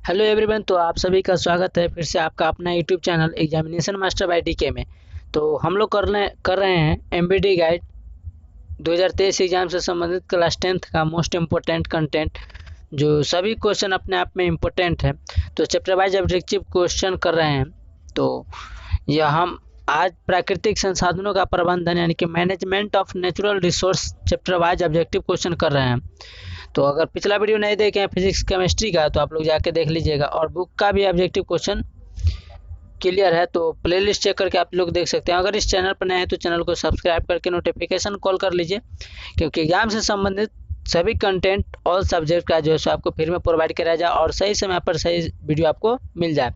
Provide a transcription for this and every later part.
Hello everyone. तो आप सभी का स्वागत है फिर से आपका अपना YouTube channel examination master by DK में। तो हम लोग कर रहे हैं एमबीडी गाइड 2023 एग्जाम से संबंधित क्लास 10th का मोस्ट इम्पोर्टेंट कंटेंट, जो सभी क्वेश्चन अपने आप में इम्पोर्टेंट है। तो चैप्टर वाइज ऑब्जेक्टिव क्वेश्चन कर रहे हैं। तो यह हम आज प्राकृतिक संसाधनों का प्रबंधन यानी कि management of natural resource chapter wise objective question कर रहे हैं। तो अगर पिछला वीडियो नहीं देखे हैं फिजिक्स केमिस्ट्री का तो आप लोग जाके देख लीजिएगा, और बुक का भी ऑब्जेक्टिव क्वेश्चन क्लियर है तो प्लेलिस्ट चेक करके आप लोग देख सकते हैं। अगर इस चैनल पर नए हैं तो चैनल को सब्सक्राइब करके नोटिफिकेशन कॉल कर लीजिए, क्योंकि एग्जाम से संबंधित सभी कंटेंट ऑल सब्जेक्ट का जो है सो आपको फ्री में प्रोवाइड कराया जाए और सही समय पर सही वीडियो आपको मिल जाए।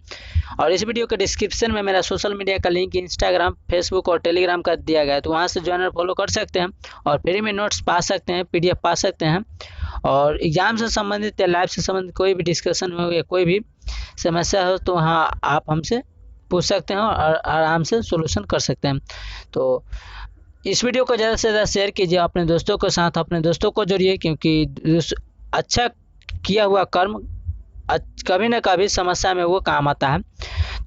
और इस वीडियो के डिस्क्रिप्शन में मेरा सोशल मीडिया का लिंक इंस्टाग्राम, फेसबुक और टेलीग्राम का दिया गया है, तो वहाँ से ज्वाइन और फॉलो कर सकते हैं और फ्री में नोट्स पा सकते हैं, पीडीएफ पा सकते हैं। और एग्जाम से संबंधित या लाइफ से संबंधित कोई भी डिस्कशन हो या कोई भी समस्या हो तो वहाँ आप हमसे पूछ सकते हैं और आराम से सोल्यूशन कर सकते हैं। तो इस वीडियो को ज़्यादा से ज़्यादा शेयर कीजिए अपने दोस्तों के साथ, अपने दोस्तों को जोड़िए, क्योंकि अच्छा किया हुआ कर्म कभी ना कभी समस्या में वो काम आता है।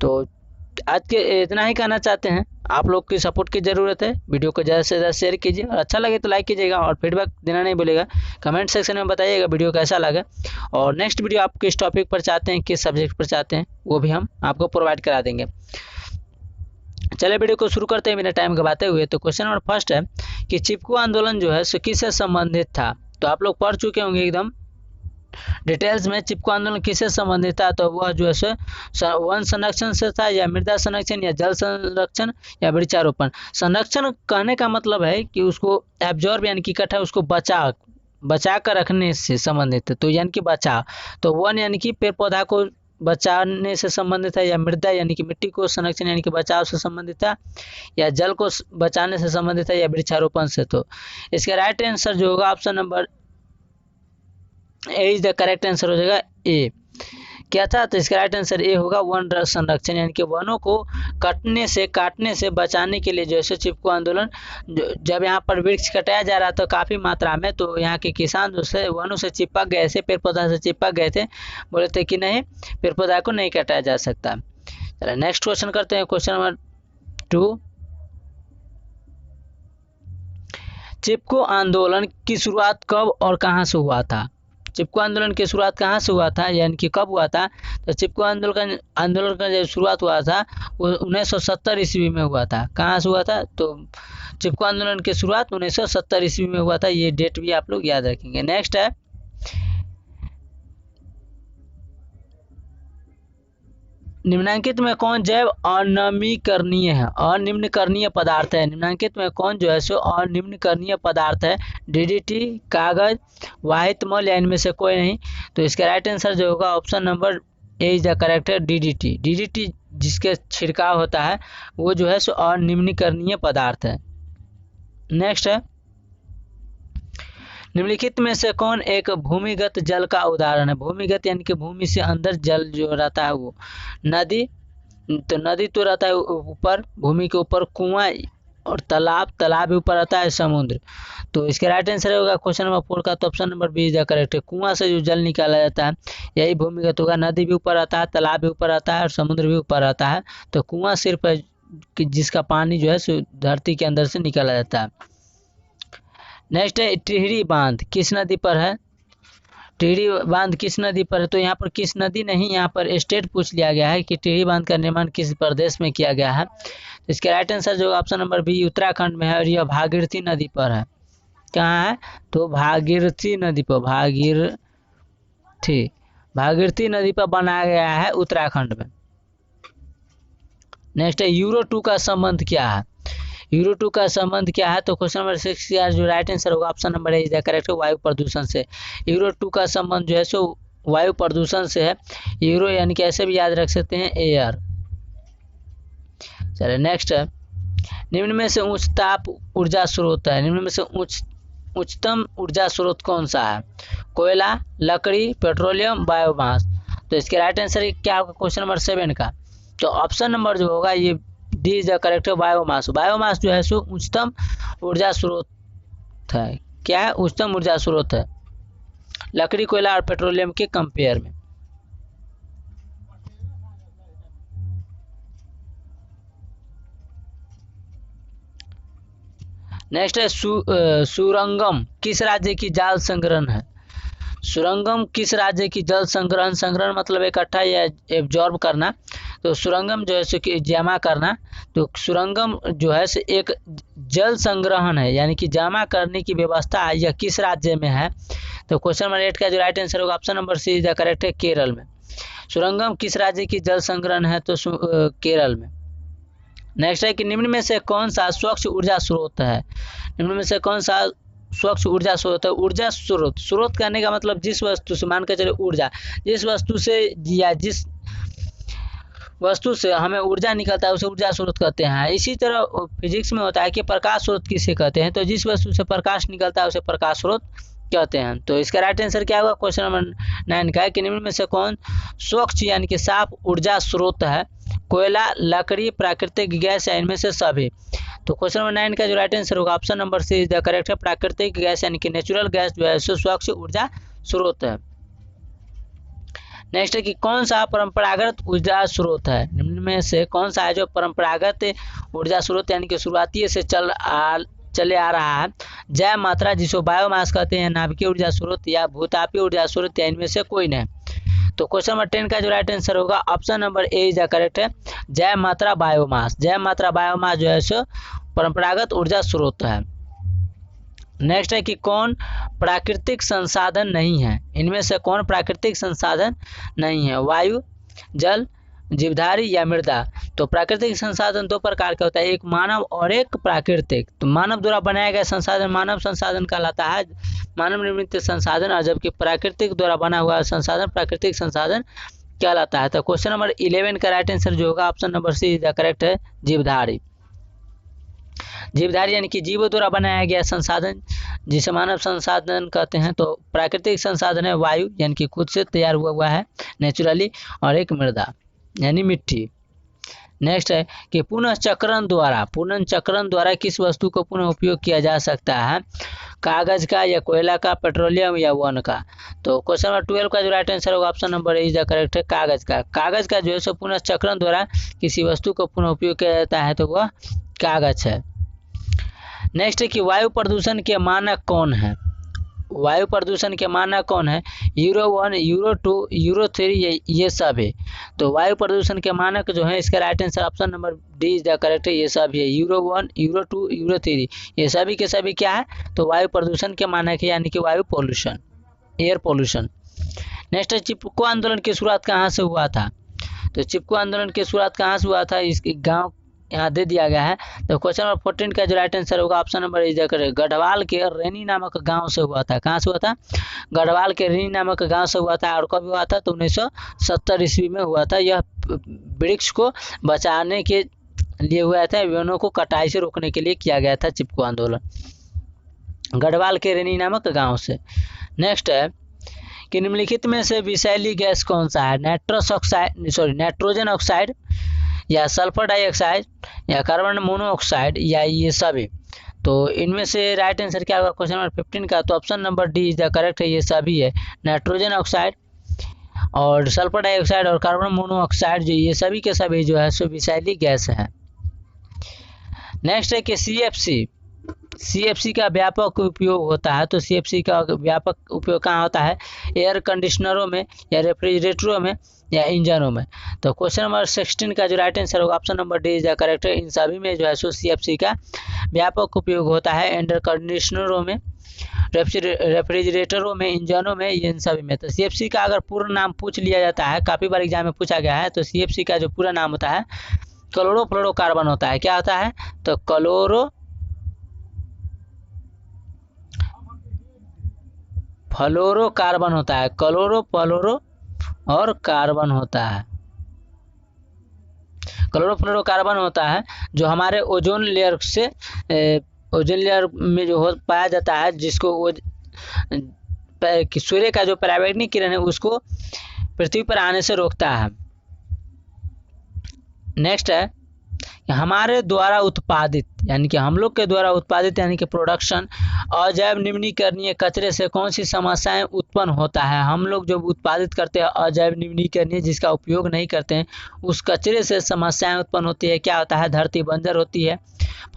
तो आज के इतना ही कहना चाहते हैं, आप लोग की सपोर्ट की ज़रूरत है। वीडियो को ज़्यादा से ज़्यादा शेयर कीजिए और अच्छा लगे तो लाइक कीजिएगा और फीडबैक देना नहीं भूलिएगा। कमेंट सेक्शन में बताइएगा वीडियो कैसा लगा, और नेक्स्ट वीडियो आप किस टॉपिक पर चाहते हैं, किस सब्जेक्ट पर चाहते हैं, वो भी हम आपको प्रोवाइड करा देंगे। चलिए वीडियो को शुरू करते हैं बिना टाइम गवाते हुए। तो क्वेश्चन नंबर फर्स्ट है कि चिपको आंदोलन जो है सो किससे संबंधित था। तो आप लोग पढ़ चुके होंगे एकदम डिटेल्स में चिपको आंदोलन किससे संबंधित था। तो वह जो है वन संरक्षण से था, या मृदा संरक्षण, या जल संरक्षण, या वृक्षारोपण। संरक्षण कहने का मतलब है कि उसको एब्जॉर्ब यानी कि इकट्ठा उसको बचा कर रखने से संबंधित है। तो यानी कि बचाव, तो वन यानी कि पेड़ पौधा को बचाने से संबंधित है, या मृदा यानी कि मिट्टी को संरक्षण यानी कि बचाव से संबंधित था, या जल को बचाने से संबंधित है, या वृक्षारोपण से। तो इसका राइट आंसर जो होगा option number A is the correct answer हो जाएगा ए। क्या था, तो इसका राइट आंसर ए होगा वन संरक्षण, यानी कि वनों को काटने से बचाने के लिए जैसे चिपको आंदोलन। जब यहाँ पर वृक्ष कटाया जा रहा था काफ़ी मात्रा में, तो यहाँ के किसान जो से वनों से चिपक गए थे, पेड़ पौधा से चिपक गए थे, बोले थे कि नहीं, पेड़ पौधा को नहीं काटा जा सकता। चलो नेक्स्ट क्वेश्चन करते हैं, क्वेश्चन नंबर 2। चिपको आंदोलन की शुरुआत कब और कहाँ से हुआ था। चिपको आंदोलन की शुरुआत कहाँ से हुआ था, यानी कि कब हुआ था। तो चिपको आंदोलन का जब शुरुआत हुआ था वो 1970 ईस्वी में हुआ था। कहाँ से हुआ था, तो चिपको आंदोलन की शुरुआत 1970 ईस्वी में हुआ था। ये डेट भी आप लोग याद रखेंगे। नेक्स्ट है, निम्नलिखित में कौन जैव अनमीकरणीय है, अनिम्नकरणीय पदार्थ है। निम्नलिखित में कौन जो है सो अनिम्नकरणीय पदार्थ है। डीडीटी, कागज, वाहित मल, या इनमें से कोई नहीं। तो इसका राइट आंसर जो होगा option number A is the correct है, डीडीटी। डीडीटी जिसके छिड़काव होता है वो जो है सो अनिम्नकरणीय पदार्थ है। नेक्स्ट है, निम्नलिखित में से कौन एक भूमिगत जल का उदाहरण है। भूमिगत यानी कि भूमि से अंदर जल जो रहता है वो। नदी, तो नदी तो रहता है ऊपर, भूमि के ऊपर। कुआं और तालाब भी ऊपर रहता है। समुद्र, तो इसका राइट आंसर होगा क्वेश्चन नंबर 4 का, तो option number B is the correct है। कुआं से जो जल निकाला जाता है यही भूमिगत होगा। नदी भी ऊपर रहता है, तालाब भी ऊपर रहता है और समुद्र भी ऊपर रहता है। तो कुआं सिर्फ है कि जिसका पानी जो है धरती के अंदर से निकाला जाता है। नेक्स्ट है, टिहरी बांध किस नदी पर है। टिहरी बांध किस नदी पर है, तो यहाँ पर किस नदी नहीं, यहाँ पर स्टेट पूछ लिया गया है कि टिहरी बांध का निर्माण किस प्रदेश में किया गया है। तो इसका राइट आंसर जो ऑप्शन नंबर बी उत्तराखंड में है, और यह भागीरथी नदी पर है। कहाँ है, तो भागीरथी नदी पर, भागीरथी नदी पर बनाया गया है उत्तराखंड में। नेक्स्ट है, यूरो 2 का संबंध क्या है। यूरो 2 का संबंध क्या है, तो क्वेश्चन नंबर 6 का जो राइट आंसर होगा option number A is the correct है, वायु प्रदूषण से। यूरो 2 का संबंध जो है सो वायु प्रदूषण से है। यूरो यानी कि ऐसे भी याद रख सकते हैं, एयर। चलिए नेक्स्ट है, निम्न में से उच्च ताप ऊर्जा स्रोत है। निम्न में से उच्चतम ऊर्जा स्रोत कौन सा है। कोयला, लकड़ी, पेट्रोलियम, बायोमास। तो इसके राइट आंसर क्या होगा क्वेश्चन नंबर 7 का, तो ऑप्शन नंबर जो होगा ये डी इज द करेक्ट है, बायोमास। बायोमास जो है सो उच्चतम ऊर्जा स्रोत है। क्या है, उच्चतम ऊर्जा स्रोत है लकड़ी, कोयला और पेट्रोलियम के कंपेयर में। नेक्स्ट है सुरंगम किस राज्य की जल संग्रहण है? सुरंगम किस राज्य की जल संग्रहण, संग्रहण मतलब इकट्ठा या एब्जॉर्ब करना, तो सुरंगम जो है सो कि जमा करना, तो सुरंगम जो है सो एक जल संग्रहण है यानी कि जमा करने की व्यवस्था है, यह किस राज्य में है? तो क्वेश्चन नंबर 8 का जो राइट आंसर होगा option number C is the correct है, केरल में। सुरंगम किस राज्य की जल संग्रहण है? तो केरल में। नेक्स्ट है कि निम्न में से कौन सा स्वच्छ ऊर्जा स्रोत है? निम्न में से कौन सा स्वच्छ ऊर्जा स्रोत है? ऊर्जा स्रोत, स्रोत कहने का मतलब जिस वस्तु से, मान के चले ऊर्जा, जिस वस्तु से या जिस वस्तु से हमें ऊर्जा निकलता है उसे ऊर्जा स्रोत कहते हैं। इसी तरह फिजिक्स में होता है कि प्रकाश स्रोत किसे कहते हैं? तो जिस वस्तु से प्रकाश निकलता है उसे प्रकाश स्रोत कहते हैं। तो इसका राइट आंसर क्या होगा क्वेश्चन नंबर 9 का है कि निम्न में से कौन स्वच्छ यानी कि साफ ऊर्जा स्रोत है? कोयला, लकड़ी, प्राकृतिक गैस या इनमें से सभी? तो क्वेश्चन नंबर 9 का जो राइट आंसर होगा option number C is the correct है, प्राकृतिक गैस यानी कि नेचुरल गैस जो है स्वच्छ ऊर्जा स्रोत है। नेक्स्ट है कि कौन सा परंपरागत ऊर्जा स्रोत है? निम्न में से कौन सा है जो परंपरागत ऊर्जा स्रोत यानी कि शुरुआती से चले आ रहा है? जैव मात्रा जिसको बायोमास कहते हैं, नाभिकीय ऊर्जा स्रोत या भूतापीय ऊर्जा स्रोत या इनमें से कोई नहीं? तो क्वेश्चन नंबर 10 का जो राइट आंसर होगा option number A is the correct है, जैव मात्रा बायोमास। जैव मात्रा बायोमास जो है सो परंपरागत ऊर्जा स्रोत है। नेक्स्ट है कि कौन प्राकृतिक संसाधन नहीं है? इनमें से कौन प्राकृतिक संसाधन नहीं है? वायु, जल, जीवधारी या मृदा? तो प्राकृतिक संसाधन दो प्रकार का होता है, एक मानव और एक प्राकृतिक। तो मानव द्वारा बनाया गया संसाधन मानव संसाधन कहलाता है, मानव निर्मित संसाधन, और जबकि प्राकृतिक द्वारा बना हुआ संसाधन प्राकृतिक संसाधन कहलाता है। तो क्वेश्चन नंबर 11 का राइट आंसर जो होगा option number C is the correct है, जीवधारी। जीवधारी यानी कि जीवों द्वारा बनाया गया संसाधन जिसे मानव संसाधन कहते हैं। तो प्राकृतिक संसाधन है वायु यानी कि खुद से तैयार हुआ है नेचुरली, और एक मृदा यानी मिट्टी। नेक्स्ट है कि पुनः चक्रण द्वारा किस वस्तु को पुनः उपयोग किया जा सकता है? कागज का या कोयला का, पेट्रोलियम या वन का? तो क्वेश्चन नंबर 12 का जो राइट आंसर होगा option number is the correct है, कागज का। कागज का जो है सो पुनः चक्रण द्वारा किसी वस्तु को पुनः उपयोग किया जाता है तो वह कागज है। नेक्स्ट है कि वायु प्रदूषण के मानक कौन है? वायु प्रदूषण के मानक कौन है? यूरो 1, यूरो 2, यूरो 3 ये सब है। तो वायु प्रदूषण के मानक जो है इसका right answer option number D is the correct है, ये सभी है। यूरो 1, यूरो 2, यूरो 3 ये सभी के सभी क्या है? तो वायु प्रदूषण के मानक है यानी कि वायु पोल्यूशन, एयर पोल्यूशन। नेक्स्ट है चिपको आंदोलन की शुरुआत कहाँ से हुआ था? तो चिपको आंदोलन की शुरुआत कहाँ से हुआ था? इसके गाँव यहाँ दे दिया गया है। तो क्वेश्चन नंबर 14 का जो राइट आंसर होगा option number is the correct, Garhwal के रेनी नामक गांव से हुआ था। कहाँ से हुआ था? गढ़वाल के रेनी नामक गांव से हुआ था। और कब हुआ था? तो 1970 ईस्वी में हुआ था। यह वृक्ष को बचाने के लिए हुआ था, वनों को कटाई से रोकने के लिए किया गया था चिपको आंदोलन, गढ़वाल के रेनी नामक गाँव से। नेक्स्ट है कि निम्नलिखित में से विषैली गैस कौन सा है? नाइट्रोजन ऑक्साइड या सल्फर डाइऑक्साइड या कार्बन मोनोऑक्साइड या ये सभी? तो इनमें से राइट आंसर क्या होगा क्वेश्चन नंबर 15 का? तो option number D is the correct है, ये सभी है। नाइट्रोजन ऑक्साइड और सल्फर डाइऑक्साइड और कार्बन मोनोऑक्साइड जो ये सभी के सभी जो है सो विषैली गैस है। नेक्स्ट है कि सीएफसी का व्यापक उपयोग होता है। तो सीएफसी का व्यापक उपयोग कहाँ होता है? एयर कंडीशनरों में या रेफ्रिजरेटरों में या इंजनों में? तो क्वेश्चन नंबर 16 का जो राइट आंसर होगा option number D is the correct है, इन सभी में जो है सो सीएफसी का व्यापक उपयोग होता है। एयर कंडीशनरों में, रेफ्रिजरेटरों में, इंजनों में, इन सभी में। तो सीएफसी का अगर पूर्ण नाम पूछ लिया जाता है, काफ़ी बार एग्जाम में पूछा गया है, तो सीएफसी का जो पूरा नाम होता है क्लोरोफ्लोरोकार्बन होता है। क्या होता है? तो फ्लोरोकार्बन होता है, क्लोरो और कार्बन होता है। क्लोरोफ्लोरोकार्बन होता है जो हमारे ओजोन लेयर में जो पाया जाता है, जिसको सूर्य का जो पराबैंगनी किरण है उसको पृथ्वी पर आने से रोकता है। नेक्स्ट है हमारे द्वारा उत्पादित यानी कि हम लोग के द्वारा उत्पादित यानी कि प्रोडक्शन अजैव निम्नीकरणीय कचरे से कौन सी समस्याएं उत्पन्न होता है? हम लोग जो उत्पादित करते हैं अजैव निम्नीकरणीय जिसका उपयोग नहीं करते हैं, उस कचरे से समस्याएं उत्पन्न होती है। क्या होता है? धरती बंजर होती है,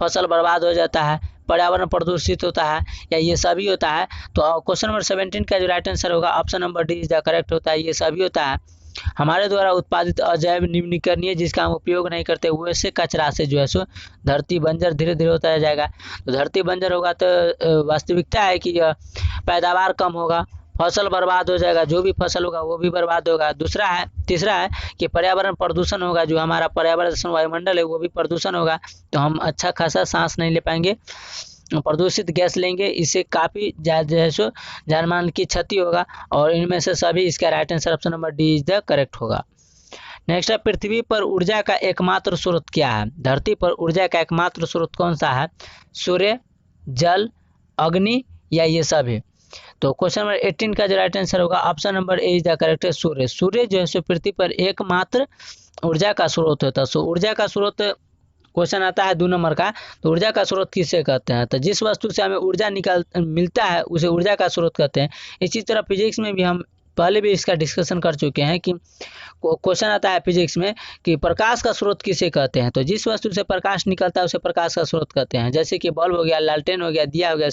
फसल बर्बाद हो जाता है, पर्यावरण प्रदूषित होता है या ये सभी होता है। तो क्वेश्चन नंबर 17 का जो राइट आंसर होगा option number D is the correct होता है, ये सभी होता है। हमारे द्वारा उत्पादित अजैव निम्नीकरणीय जिसका हम उपयोग नहीं करते वैसे कचरा से जो है सो धरती बंजर धीरे धीरे होता जाएगा। तो धरती बंजर होगा तो वास्तविकता है कि पैदावार कम होगा, फसल बर्बाद हो जाएगा, जो भी फसल होगा वो भी बर्बाद होगा। तीसरा है कि पर्यावरण प्रदूषण होगा, जो हमारा पर्यावरण वायुमंडल है वो भी प्रदूषण होगा, तो हम अच्छा खासा सांस नहीं ले पाएंगे, प्रदूषित गैस लेंगे, इससे काफ़ी जो है सो जान माल की क्षति होगा। और इनमें से सभी इसका right answer option number D is the correct होगा। नेक्स्ट है, पृथ्वी पर ऊर्जा का एकमात्र स्रोत क्या है? धरती पर ऊर्जा का एकमात्र स्रोत कौन सा है? सूर्य, जल, अग्नि या ये सभी? तो क्वेश्चन नंबर 18 का जो राइट आंसर होगा option number A is the correct है, सूर्य। सूर्य जो है सो पृथ्वी पर एकमात्र ऊर्जा का स्रोत होता है। सो ऊर्जा का स्रोत क्वेश्चन आता है 2 नंबर का, तो ऊर्जा का स्रोत किसे कहते हैं? तो जिस वस्तु से हमें ऊर्जा मिलता है उसे ऊर्जा का स्रोत कहते हैं। इसी तरह फिजिक्स में भी हम पहले भी इसका डिस्कशन कर चुके हैं कि क्वेश्चन आता है फिजिक्स में कि प्रकाश का स्रोत किसे कहते हैं? तो जिस वस्तु से प्रकाश निकलता है उसे प्रकाश का स्रोत कहते हैं। जैसे कि बल्ब हो गया, लालटेन हो गया, दिया हो गया,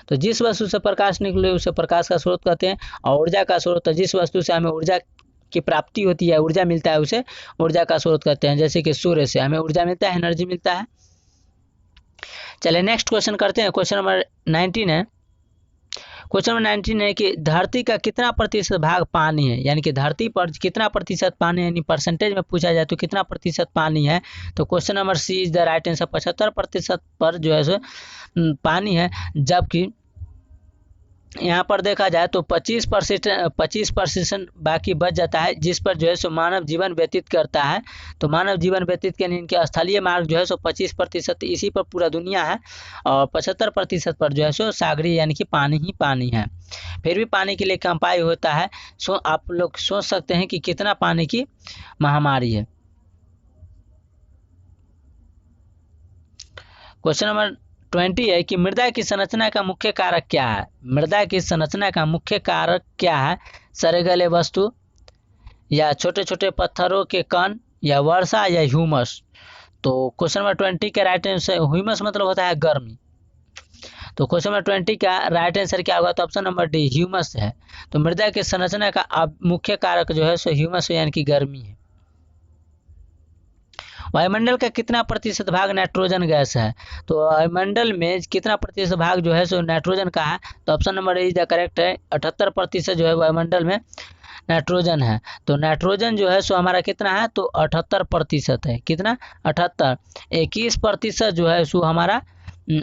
तो जिस वस्तु से प्रकाश निकले उसे प्रकाश का स्रोत कहते हैं। और ऊर्जा का स्रोत जिस वस्तु से हमें ऊर्जा की प्राप्ति होती है, ऊर्जा मिलता है, उसे ऊर्जा का स्रोत कहते हैं। जैसे कि सूर्य से हमें ऊर्जा मिलता है, एनर्जी मिलता है। चलिए नेक्स्ट क्वेश्चन करते हैं। क्वेश्चन नंबर 19 है। क्वेश्चन नंबर 19 है कि धरती का कितना प्रतिशत भाग पानी है? यानी कि धरती पर कितना प्रतिशत पानी है, यानी परसेंटेज में पूछा जाए तो कितना प्रतिशत पानी है? तो question number C is the right answer, 75% पर जो है सो पानी है। जबकि यहाँ पर देखा जाए तो 25% बाकी बच जाता है, जिस पर जो है सो मानव जीवन व्यतीत करता है। तो मानव जीवन व्यतीत के लिए इनके स्थलीय मार्ग जो है सो 25%, इसी पर पूरा दुनिया है। और 75% पर जो है सो सागरीय यानी कि पानी ही पानी है। फिर भी पानी के लिए कंपाई होता है। सो आप लोग सोच सकते हैं कि कितना पानी की महामारी है। क्वेश्चन नंबर 20 है कि मृदा की संरचना का मुख्य कारक क्या है? मृदा की संरचना का मुख्य कारक क्या है? सड़े वस्तु या छोटे छोटे पत्थरों के कण या वर्षा या ह्यूमस? तो क्वेश्चन नंबर 20 का राइट आंसर, ह्यूमस मतलब होता है गर्मी। तो क्वेश्चन नंबर 20 का राइट आंसर क्या होगा? तो ऑप्शन नंबर डी ह्यूमस है। तो मृदा की संरचना का मुख्य कारक जो है सो ह्यूमस यानी कि गर्मी है। वायुमंडल का कितना प्रतिशत भाग नाइट्रोजन गैस है? तो वायुमंडल में कितना प्रतिशत भाग जो है सो नाइट्रोजन का है? तो option number A is the correct है, 78% जो है वायुमंडल में नाइट्रोजन है। तो नाइट्रोजन जो है सो हमारा कितना है? तो 78% है। कितना? 78। 21% जो है सो हमारा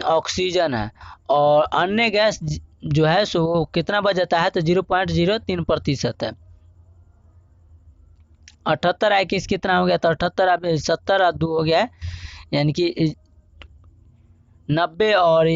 ऑक्सीजन है। और अन्य गैस जो है सो वो कितना बच जाता है? तो 0.03% है। 78 21 कितना हो गया? तो 78 अब 70 और 2 हो गया है, यानी कि 90 और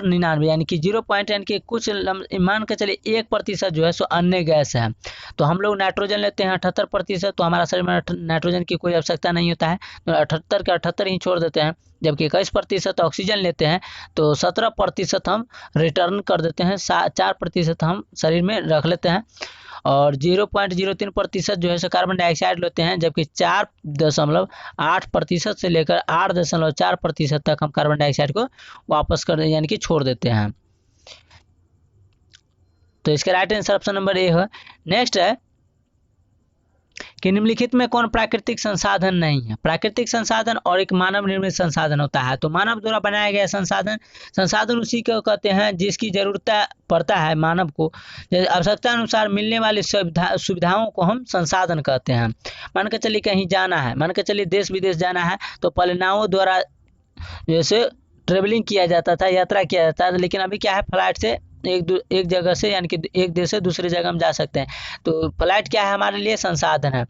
99 यानी कि 0 पॉइंट, यानी कि कुछ मान के चलिए 1% जो है सो अन्य गैस है। तो हम लोग नाइट्रोजन लेते हैं 78%, तो हमारा शरीर में नाइट्रोजन की कोई आवश्यकता नहीं होता है, तो 78 के 78 ही छोड़ देते हैं। जबकि 21% ऑक्सीजन लेते हैं, तो 17% हम रिटर्न कर देते हैं, 4% हम शरीर में रख लेते हैं। और 0.03% जो है सो कार्बन डाइऑक्साइड लेते हैं, जबकि 4.8% से लेकर 8.4% तक हम कार्बन डाइऑक्साइड को वापस कर यानी कि छोड़ देते हैं। तो इसका right answer option number A है। नेक्स्ट है कि निम्नलिखित में कौन प्राकृतिक संसाधन नहीं है? प्राकृतिक संसाधन और एक मानव निर्मित संसाधन होता है। तो मानव द्वारा बनाया गया संसाधन उसी को कहते हैं जिसकी जरूरत पड़ता है मानव को, आवश्यकता अनुसार मिलने वाली सुविधाओं को हम संसाधन कहते हैं। मान के चलिए कहीं जाना है, मान के चलिए देश विदेश जाना है, तो पहले नावों द्वारा जैसे ट्रेवलिंग किया जाता था, यात्रा किया जाता था, लेकिन अभी क्या है, फ्लाइट से एक जगह से यानी कि एक देश से दूसरे जगह हम जा सकते हैं। तो फ्लाइट क्या है हमारे लिए? संसाधन है।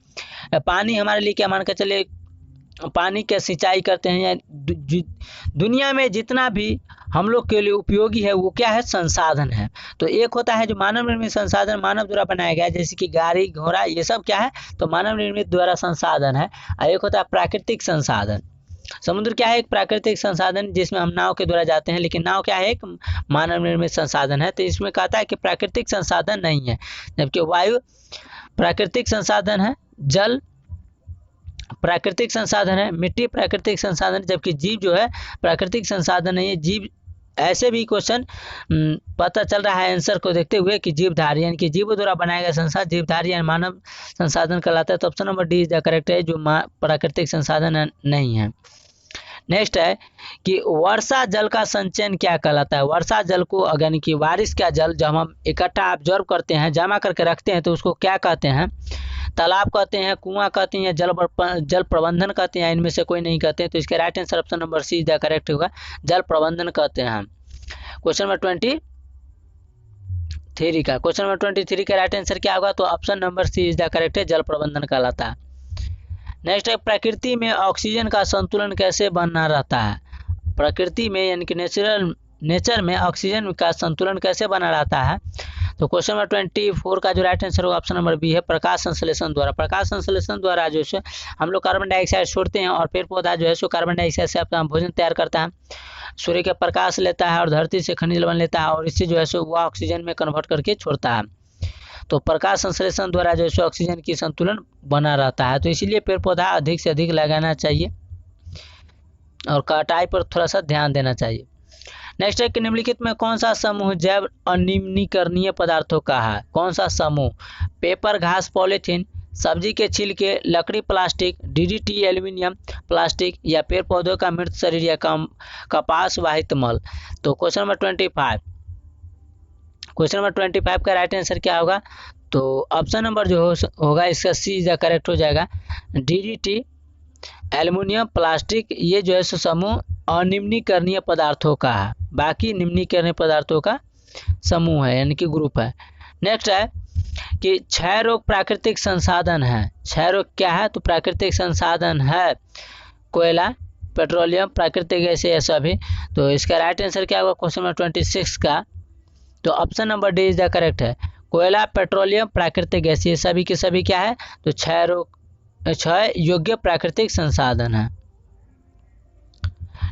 पानी हमारे लिए क्या, मान के चलिए पानी के सिंचाई करते हैं, या दुनिया में जितना भी हम लोग के लिए उपयोगी है वो क्या है? संसाधन है। तो एक होता है जो मानव निर्मित संसाधन, मानव द्वारा बनाया गया, जैसे कि गाड़ी घोड़ा ये सब क्या है? तो मानव निर्मित द्वारा संसाधन है। और एक होता है प्राकृतिक संसाधन। समुद्र क्या है? एक प्राकृतिक संसाधन जिसमें हम नाव के द्वारा जाते हैं, लेकिन नाव क्या है? एक मानव निर्मित संसाधन है। तो इसमें कहता है कि प्राकृतिक संसाधन नहीं है। जबकि वायु प्राकृतिक संसाधन है, जल प्राकृतिक संसाधन है, मिट्टी प्राकृतिक संसाधन, जबकि जीव जो है प्राकृतिक संसाधन नहीं है। जीव ऐसे भी क्वेश्चन पता चल रहा है आंसर को देखते हुए कि जीवधारी यानी कि जीवों द्वारा बनाया गया संसाधन जीवधारी यानी मानव संसाधन कहलाता है। तो option number D is the correct है, जो प्राकृतिक संसाधन नहीं है। नेक्स्ट है कि वर्षा जल का संचयन क्या कहलाता है। वर्षा जल को यानी कि बारिश का जल जब हम इकट्ठा ऑब्जर्व करते हैं, जमा करके रखते हैं, तो उसको क्या कहते हैं? तालाब कहते हैं, कुआं कहते हैं, या जल प्रबंधन कहते हैं, इनमें से कोई नहीं कहते हैं। तो इसका right answer option number C is the correct होगा, जल प्रबंधन कहते हैं। क्वेश्चन नंबर 23 का राइट आंसर क्या होगा? तो option number C is the correct है, जल प्रबंधन कहलाता है। नेक्स्ट है प्रकृति में ऑक्सीजन का संतुलन कैसे बना रहता है। प्रकृति में यानी कि नेचर में ऑक्सीजन का संतुलन कैसे बना रहता है? तो क्वेश्चन नंबर 24 का जो राइट आंसर होगा ऑप्शन नंबर बी है, प्रकाश संश्लेषण द्वारा। प्रकाश संश्लेषण द्वारा जो है हम लोग कार्बन डाइऑक्साइड छोड़ते हैं और पेड़ पौधा जो है सो कार्बन डाइऑक्साइड से अपना भोजन तैयार करता है, सूर्य के प्रकाश लेता है और धरती से खनिज लवण लेता है और इससे जो है सो वह ऑक्सीजन में कन्वर्ट करके छोड़ता है। तो प्रकाश संश्लेषण द्वारा जो है ऑक्सीजन की संतुलन बना रहता है। तो इसीलिए पेड़ पौधा अधिक से अधिक लगाना चाहिए और कटाई पर थोड़ा सा ध्यान देना चाहिए। नेक्स्ट है कि निम्नलिखित में कौन सा समूह जैव अनिम्नीकरणीय पदार्थों का है? कौन सा समूह? पेपर, घास, पॉलीथीन, सब्जी के छिलके, लकड़ी, प्लास्टिक, डीडीटी, एल्यूमिनियम, प्लास्टिक, या पेड़ पौधों का मृत शरीर या कपास वाहित मल। तो क्वेश्चन नंबर 25 का राइट आंसर क्या होगा? तो ऑप्शन नंबर जो होगा इसका सी इज द करेक्ट हो जाएगा, डीडीटी, एल्युमिनियम, प्लास्टिक, ये जो है सो समूह अनिम्नीकरणीय पदार्थों का है, बाकी निम्नीकरणीय पदार्थों का समूह है यानी कि ग्रुप है। नेक्स्ट है कि क्षय रोग प्राकृतिक संसाधन है। क्षय रोग क्या है? तो प्राकृतिक संसाधन है कोयला, पेट्रोलियम, प्राकृतिक गैस, ये सभी। तो इसका राइट आंसर क्या होगा क्वेश्चन नंबर 26 का? तो option number D is the correct है, कोयला, पेट्रोलियम, प्राकृतिक गैस, ये सभी के सभी क्या है? तो क्षय योग्य प्राकृतिक संसाधन है।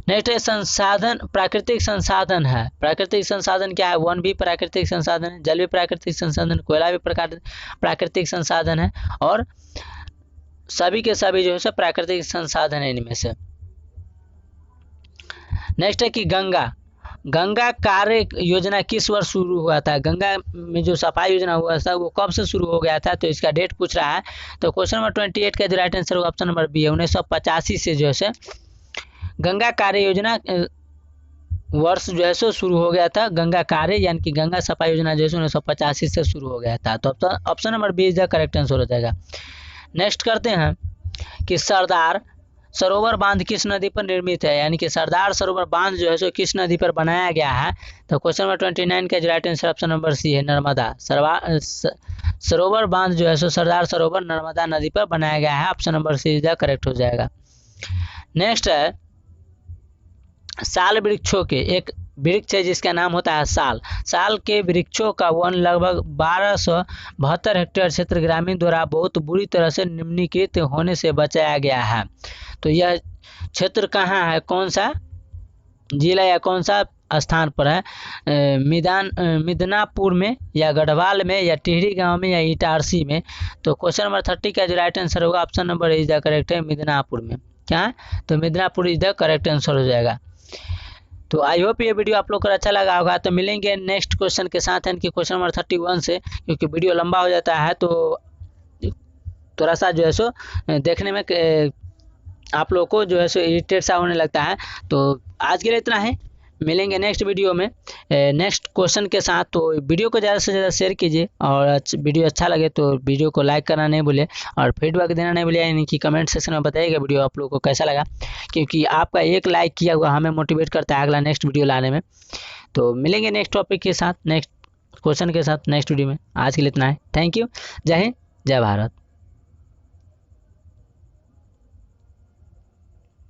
नेक्स्ट है संसाधन, प्राकृतिक संसाधन है। प्राकृतिक संसाधन क्या है? वन भी प्राकृतिक संसाधन है, जल भी प्राकृतिक संसाधन, कोयला भी प्राकृतिक संसाधन है और सभी के सभी जो है प्राकृतिक संसाधन है इनमें से। नेक्स्ट है कि गंगा कार्य योजना किस वर्ष शुरू हुआ था? गंगा में जो सफाई योजना हुआ था वो कब से शुरू हो गया था? तो इसका डेट पूछ रहा है। तो क्वेश्चन नंबर 28 का जो राइट आंसर होगा ऑप्शन नंबर बी है, 1985 से जो है गंगा कार्य योजना वर्ष जो है सो शुरू हो गया था। गंगा कार्य यानी कि गंगा सफाई योजना जो है 1985 से शुरू हो गया था। तो option number B is the correct answer हो जाएगा। नेक्स्ट करते हैं कि सरदार सरोवर बांध किस नदी पर निर्मित है? यानी कि सरदार सरोवर बांध जो है सो किस नदी पर बनाया गया है? तो क्वेश्चन नंबर 29 का right answer option number C है, नर्मदा। सरोवर बांध जो है सो सरदार सरोवर नर्मदा नदी पर बनाया गया है, option number C is the correct हो जाएगा। नेक्स्ट है साल वृक्षों के, एक वृक्ष है जिसका नाम होता है साल के वृक्षों का वन लगभग 1272 हेक्टेयर क्षेत्र ग्रामीण द्वारा बहुत बुरी तरह से निम्नीकृत होने से बचाया गया है। तो यह क्षेत्र कहाँ है, कौन सा जिला या कौन सा स्थान पर है? मिदनापुर में या गढ़वाल में या टिहरी गांव में या इटारसी में? तो क्वेश्चन नंबर 30 का जो राइट आंसर होगा option number is the correct है, मिदनापुर में। क्या है? तो Midnapore is the correct answer हो जाएगा। तो आई होप ये वीडियो आप लोग को अच्छा लगा होगा। तो मिलेंगे नेक्स्ट क्वेश्चन के साथ, यानी कि क्वेश्चन नंबर 31 से, क्योंकि वीडियो लंबा हो जाता है तो थोड़ा सा जो है सो देखने में आप लोग को जो है सो इरिटेट सा होने लगता है। तो आज के लिए इतना है, मिलेंगे नेक्स्ट वीडियो में नेक्स्ट क्वेश्चन के साथ। तो वीडियो को ज़्यादा से ज़्यादा शेयर कीजिए और वीडियो अच्छा लगे तो वीडियो को लाइक करना नहीं भूलिए और फीडबैक देना नहीं भूलिए, यानी कि कमेंट सेक्शन में बताइएगा वीडियो आप लोगों को कैसा लगा, क्योंकि आपका एक लाइक किया हुआ हमें मोटिवेट करता है अगला नेक्स्ट वीडियो लाने में। तो मिलेंगे नेक्स्ट टॉपिक के साथ, नेक्स्ट क्वेश्चन के साथ नेक्स्ट वीडियो में। आज के लिए इतना है, थैंक यू, जय हिंद, जय भारत।